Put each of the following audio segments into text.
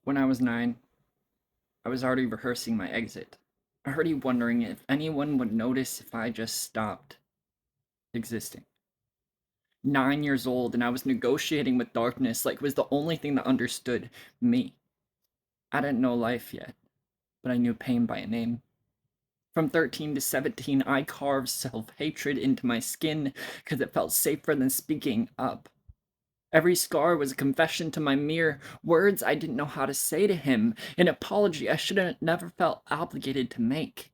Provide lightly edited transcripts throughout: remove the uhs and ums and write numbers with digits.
When I was 9, I was already rehearsing my exit, already wondering if anyone would notice if I just stopped existing. 9 years old, and I was negotiating with darkness like it was the only thing that understood me. I didn't know life yet, but I knew pain by a name. From 13 to 17, I carved self-hatred into my skin because it felt safer than speaking up. Every scar was a confession to my mirror, words I didn't know how to say to him, an apology I should have never felt obligated to make.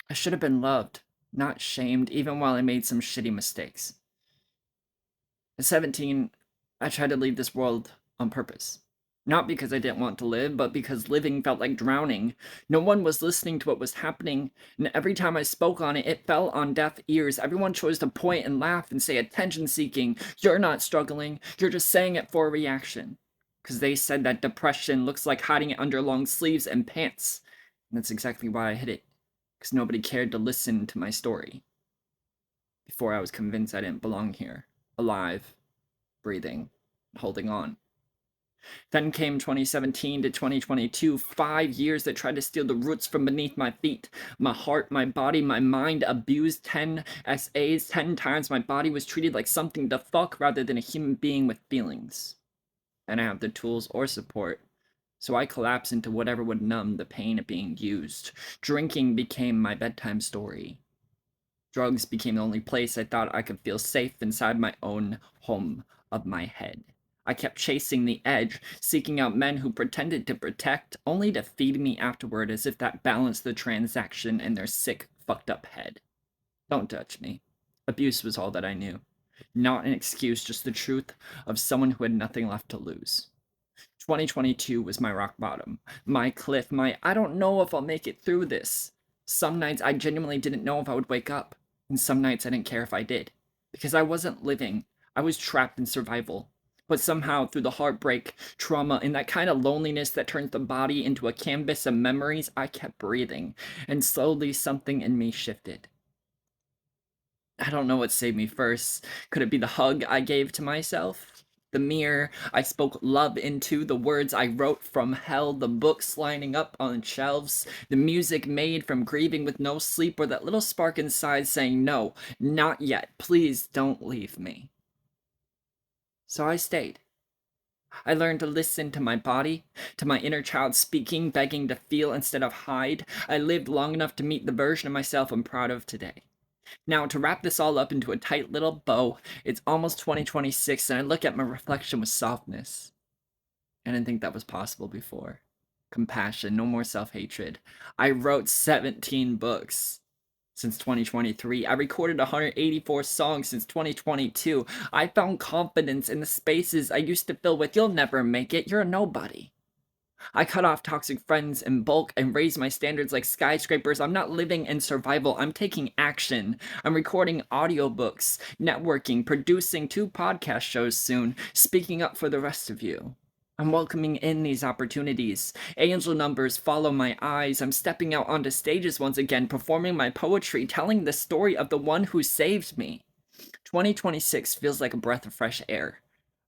I should have been loved, not shamed, even while I made some shitty mistakes. At 17, I tried to leave this world on purpose. Not because I didn't want to live, but because living felt like drowning. No one was listening to what was happening, and every time I spoke on it, it fell on deaf ears. Everyone chose to point and laugh and say attention seeking. You're not struggling, you're just saying it for a reaction. Because they said that depression looks like hiding it under long sleeves and pants. And that's exactly why I hid it. Because nobody cared to listen to my story. Before I was convinced I didn't belong here. Alive, breathing, holding on. Then came 2017 to 2022, 5 years that tried to steal the roots from beneath my feet. My heart, my body, my mind abused 10 SAs. 10 times my body was treated like something to fuck rather than a human being with feelings. I didn't have the tools or support, so I collapsed into whatever would numb the pain of being used. Drinking became my bedtime story. Drugs became the only place I thought I could feel safe inside my own home of my head. I kept chasing the edge, seeking out men who pretended to protect, only to feed me afterward as if that balanced the transaction in their sick, fucked up head. Don't judge me. Abuse was all that I knew. Not an excuse, just the truth of someone who had nothing left to lose. 2022 was my rock bottom, my cliff, my I don't know if I'll make it through this. Some nights I genuinely didn't know if I would wake up, and some nights I didn't care if I did. Because I wasn't living, I was trapped in survival. But somehow, through the heartbreak, trauma, and that kind of loneliness that turns the body into a canvas of memories, I kept breathing, and slowly something in me shifted. I don't know what saved me first. Could it be the hug I gave to myself? The mirror I spoke love into, the words I wrote from hell, the books lining up on shelves, the music made from grieving with no sleep, or that little spark inside saying, no, not yet, please don't leave me. So I stayed. I learned to listen to my body, to my inner child speaking, begging to feel instead of hide. I lived long enough to meet the version of myself I'm proud of today. Now, to wrap this all up into a tight little bow, it's almost 2026, and I look at my reflection with softness. I didn't think that was possible before. Compassion, no more self hatred. I wrote 17 books since 2023. I recorded 184 songs since 2022. I found confidence in the spaces I used to fill with, you'll never make it, you're a nobody. I cut off toxic friends in bulk and raised my standards like skyscrapers. I'm not living in survival. I'm taking action. I'm recording audiobooks, networking, producing 2 podcast shows soon, speaking up for the rest of you. I'm welcoming in these opportunities. Angel numbers follow my eyes. I'm stepping out onto stages once again, performing my poetry, telling the story of the one who saved me. 2026 feels like a breath of fresh air.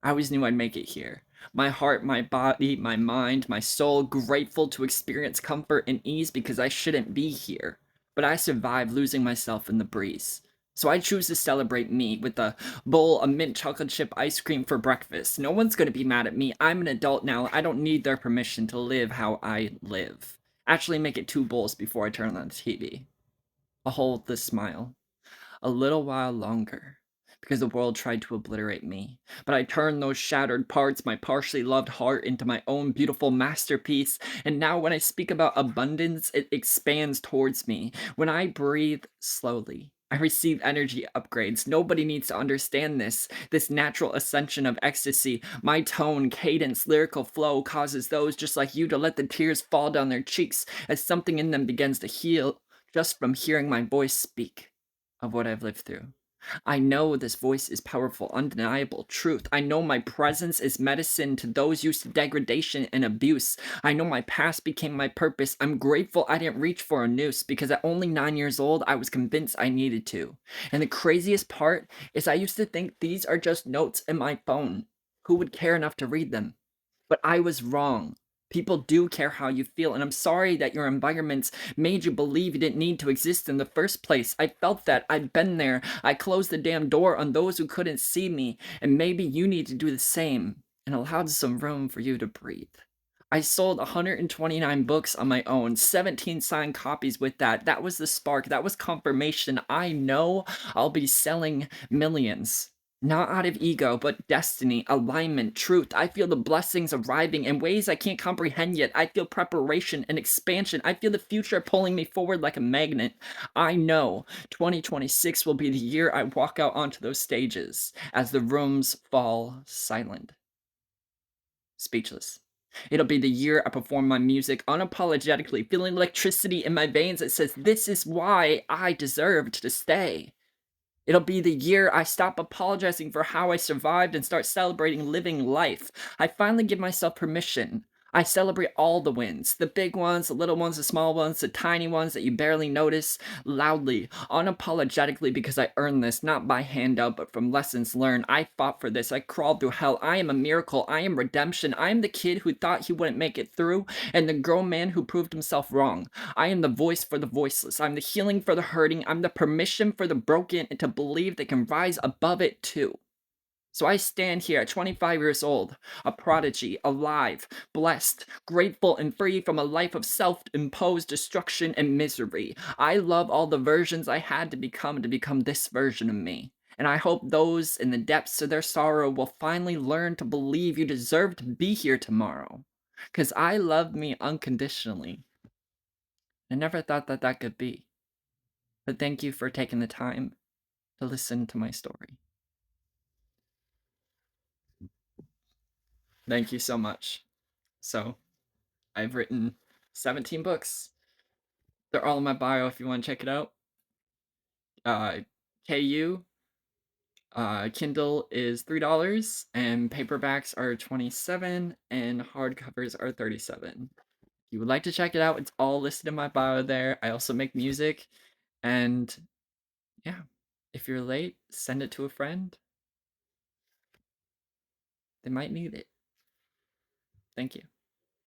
I always knew I'd make it here. My heart, my body, my mind, my soul, grateful to experience comfort and ease because I shouldn't be here. But I survived losing myself in the breeze. So I choose to celebrate me with a bowl of mint chocolate chip ice cream for breakfast. No one's gonna be mad at me. I'm an adult now. I don't need their permission to live how I live. Actually, make it 2 bowls before I turn on the TV. I'll hold this smile a little while longer, because the world tried to obliterate me. But I turned those shattered parts, my partially loved heart, into my own beautiful masterpiece. And now, when I speak about abundance, it expands towards me. When I breathe slowly, I receive energy upgrades. Nobody needs to understand this natural ascension of ecstasy. My tone, cadence, lyrical flow causes those just like you to let the tears fall down their cheeks as something in them begins to heal just from hearing my voice speak of what I've lived through. I know this voice is powerful, undeniable truth. I know my presence is medicine to those used to degradation and abuse. I know my past became my purpose. I'm grateful I didn't reach for a noose because at only 9 years old, I was convinced I needed to. And the craziest part is I used to think these are just notes in my phone. Who would care enough to read them? but I was wrong. People do care how you feel, and I'm sorry that your environments made you believe you didn't need to exist in the first place. I felt that. I've been there. I closed the damn door on those who couldn't see me, and maybe you need to do the same and allowed some room for you to breathe. I sold 129 books on my own, 17 signed copies with that. That was the spark. That was confirmation. I know I'll be selling millions. Not out of ego, but destiny, alignment, truth. I feel the blessings arriving in ways I can't comprehend yet. I feel preparation and expansion. I feel the future pulling me forward like a magnet. I know 2026 will be the year I walk out onto those stages as the rooms fall silent. Speechless. It'll be the year I perform my music unapologetically, feeling electricity in my veins that says, this is why I deserved to stay. It'll be the year I stop apologizing for how I survived and start celebrating living life. I finally give myself permission. I celebrate all the wins, the big ones, the little ones, the small ones, the tiny ones that you barely notice, loudly, unapologetically, because I earned this, not by handout, but from lessons learned. I fought for this. I crawled through hell. I am a miracle. I am redemption. I am the kid who thought he wouldn't make it through, and the grown man who proved himself wrong. I am the voice for the voiceless. I'm the healing for the hurting. I'm the permission for the broken and to believe they can rise above it too. So I stand here at 25 years old, a prodigy, alive, blessed, grateful, and free from a life of self imposed destruction and misery. I love all the versions I had to become this version of me. And I hope those in the depths of their sorrow will finally learn to believe you deserve to be here tomorrow. Because I love me unconditionally. I never thought that that could be. But thank you for taking the time to listen to my story. Thank you so much. So, I've written 17 books. They're all in my bio if you want to check it out. KU, Kindle is $3, and paperbacks are 27, and hardcovers are 37. If you would like to check it out, it's all listed in my bio there. I also make music, and yeah, if you're late, send it to a friend. They might need it. Thank you.